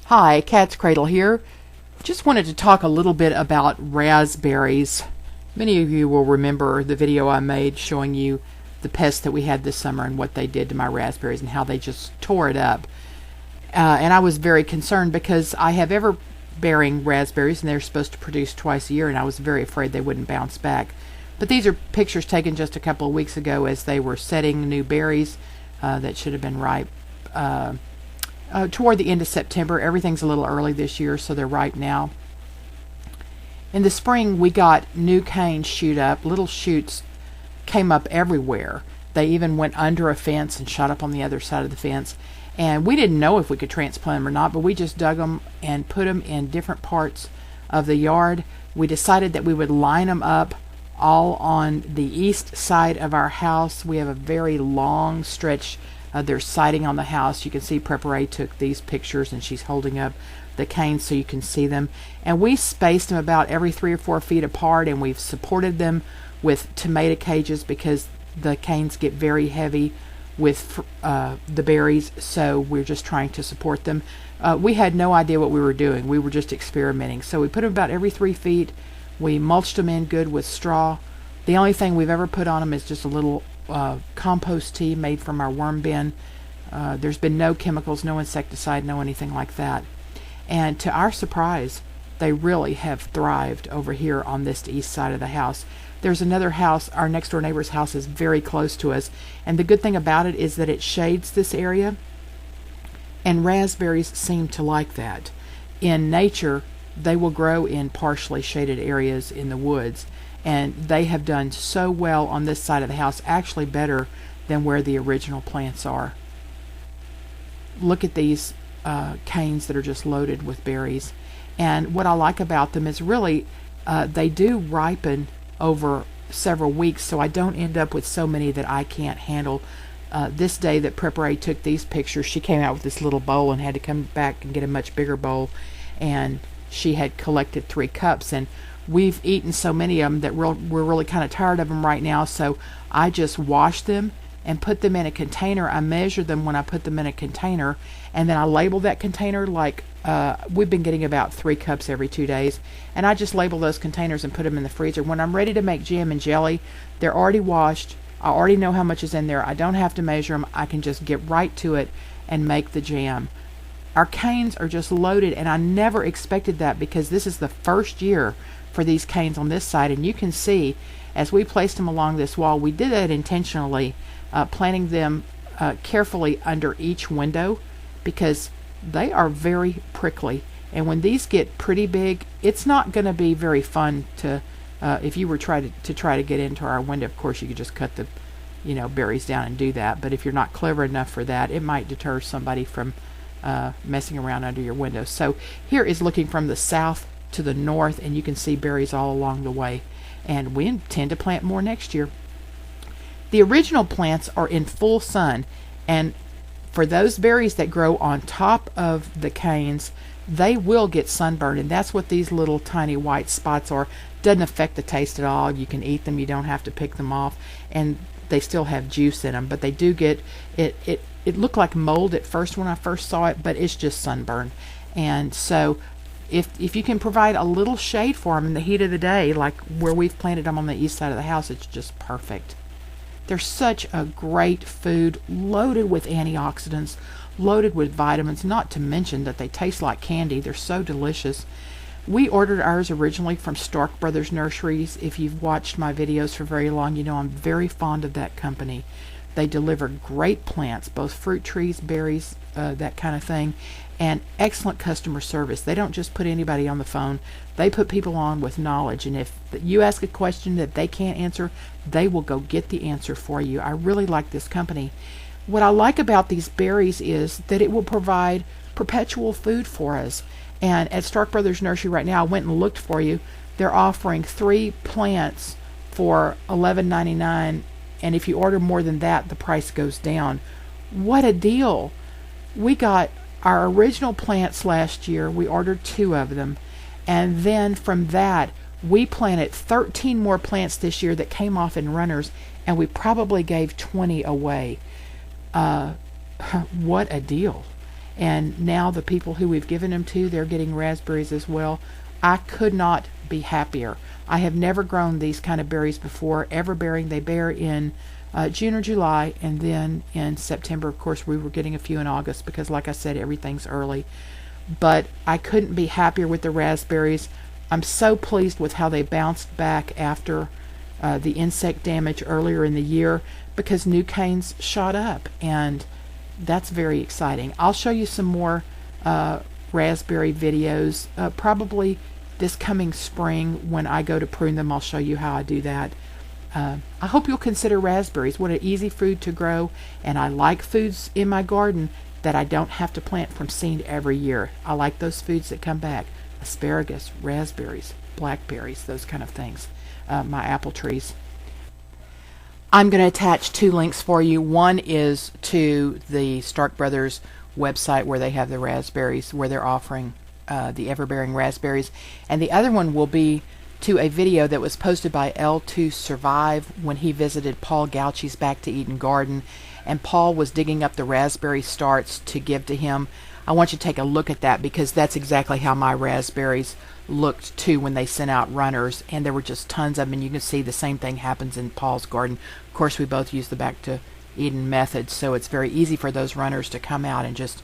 Hi, katzcradul here. Just wanted to talk a little bit about raspberries. Many of you will remember the video I made showing you the pests that we had this summer and what they did to my raspberries and how they just tore it up. And I was very concerned because I have Everbearing raspberries and they're supposed to produce twice a year, and I was very afraid they wouldn't bounce back. But these are pictures taken just a couple of weeks ago as they were setting new berries that should have been ripe toward the end of September. Everything's a little early this year, so they're ripe now. In the spring, we got new canes shoot up. Little shoots came up everywhere. They even went under a fence and shot up on the other side of the fence. And we didn't know if we could transplant them or not, but we just dug them and put them in different parts of the yard. We decided that we would line them up all on the east side of our house. We have a very long stretch. There's siding on the house. You can see Prepare took these pictures and she's holding up the canes so you can see them. And we spaced them about every 3 or 4 feet apart, and we've supported them with tomato cages because the canes get very heavy with the berries, so we're just trying to support them. We had no idea what we were doing. We were just experimenting. So we put them about every 3 feet. We mulched them in good with straw. The only thing we've ever put on them is just a little compost tea made from our worm bin. There's been no chemicals, no insecticide, no anything like that. And to our surprise, they really have thrived over here on this east side of the house. There's another house, our next door neighbor's house is very close to us, and the good thing about it is that it shades this area, and raspberries seem to like that. In nature, they will grow in partially shaded areas in the woods, and they have done so well on this side of the house, actually better than where the original plants are. Look at these canes that are just loaded with berries, and what I like about them is really they do ripen over several weeks, so I don't end up with so many that I can't handle. This day that Prepare took these pictures, she came out with this little bowl and had to come back and get a much bigger bowl, and she had collected 3 cups, and we've eaten so many of them that we're really kind of tired of them right now, so I just wash them and put them in a container. I measure them when I put them in a container, and then I label that container like we've been getting about 3 cups every 2 days, and I just label those containers and put them in the freezer. When I'm ready to make jam and jelly, they're already washed. I already know how much is in there. I don't have to measure them. I can just get right to it and make the jam. Our canes are just loaded, and I never expected that because this is the first year for these canes on this side, and you can see as we placed them along this wall, we did that intentionally, planting them carefully under each window because they are very prickly, and when these get pretty big, it's not going to be very fun to if you were try to get into our window. Of course you could just cut the berries down and do that, but if you're not clever enough for that, it might deter somebody from messing around under your window. So here is looking from the south to the north, and you can see berries all along the way, and we intend to plant more next year. The original plants are in full sun, and for those berries that grow on top of the canes, they will get sunburned, and that's what these little tiny white spots are. Doesn't affect the taste at all. You can eat them. You don't have to pick them off, and they still have juice in them, but they do get it looked like mold at first when I first saw it, but it's just sunburn. And so if you can provide a little shade for them in the heat of the day, like where we've planted them on the east side of the house, it's just perfect. They're such a great food, loaded with antioxidants, loaded with vitamins, not to mention that they taste like candy. They're so delicious. We ordered ours originally from Stark Brothers Nurseries. If you've watched my videos for very long, you know I'm very fond of that company. They deliver great plants, both fruit trees, berries, that kind of thing, and excellent customer service. They don't just put anybody on the phone. They put people on with knowledge, and if you ask a question that they can't answer, they will go get the answer for you. I really like this company. What I like about these berries is that it will provide perpetual food for us. And at Stark Brothers Nursery right now, I went and looked for you. They're offering 3 plants for $11.99, and if you order more than that, the price goes down. What a deal! We got our original plants last year. We ordered 2 of them, and then from that we planted 13 more plants this year that came off in runners, and we probably gave 20 away. What a deal! and now the people who we've given them to, they're getting raspberries as well. I could not be happier. I have never grown these kind of berries before. Everbearing, they bear in June or July, and then in September. Of course, we were getting a few in August because, like I said, everything's early. But I couldn't be happier with the raspberries. I'm so pleased with how they bounced back after the insect damage earlier in the year, because new canes shot up, and that's very exciting. I'll show you some more raspberry videos probably this coming spring. When I go to prune them, I'll show you how I do that. I hope you'll consider raspberries. What an easy food to grow, and I like foods in my garden that I don't have to plant from seed every year. I like those foods that come back: asparagus, raspberries, blackberries, those kind of things. My apple trees. I'm going to attach 2 links for you. One is to the Stark Brothers website where they have the raspberries, where they're offering the Everbearing Raspberries, and the other one will be to a video that was posted by L2 Survive when he visited Paul Gautschi's Back to Eden garden, and Paul was digging up the raspberry starts to give to him. I want you to take a look at that, because that's exactly how my raspberries looked too when they sent out runners, and there were just tons of them, and you can see the same thing happens in Paul's garden. Of course, we both use the Back to Eden method, so it's very easy for those runners to come out and just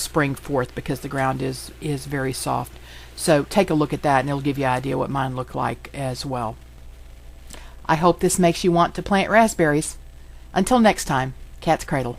spring forth, because the ground is very soft. So take a look at that, and it'll give you an idea what mine look like as well. I hope this makes you want to plant raspberries. Until next time, Cat's Cradle.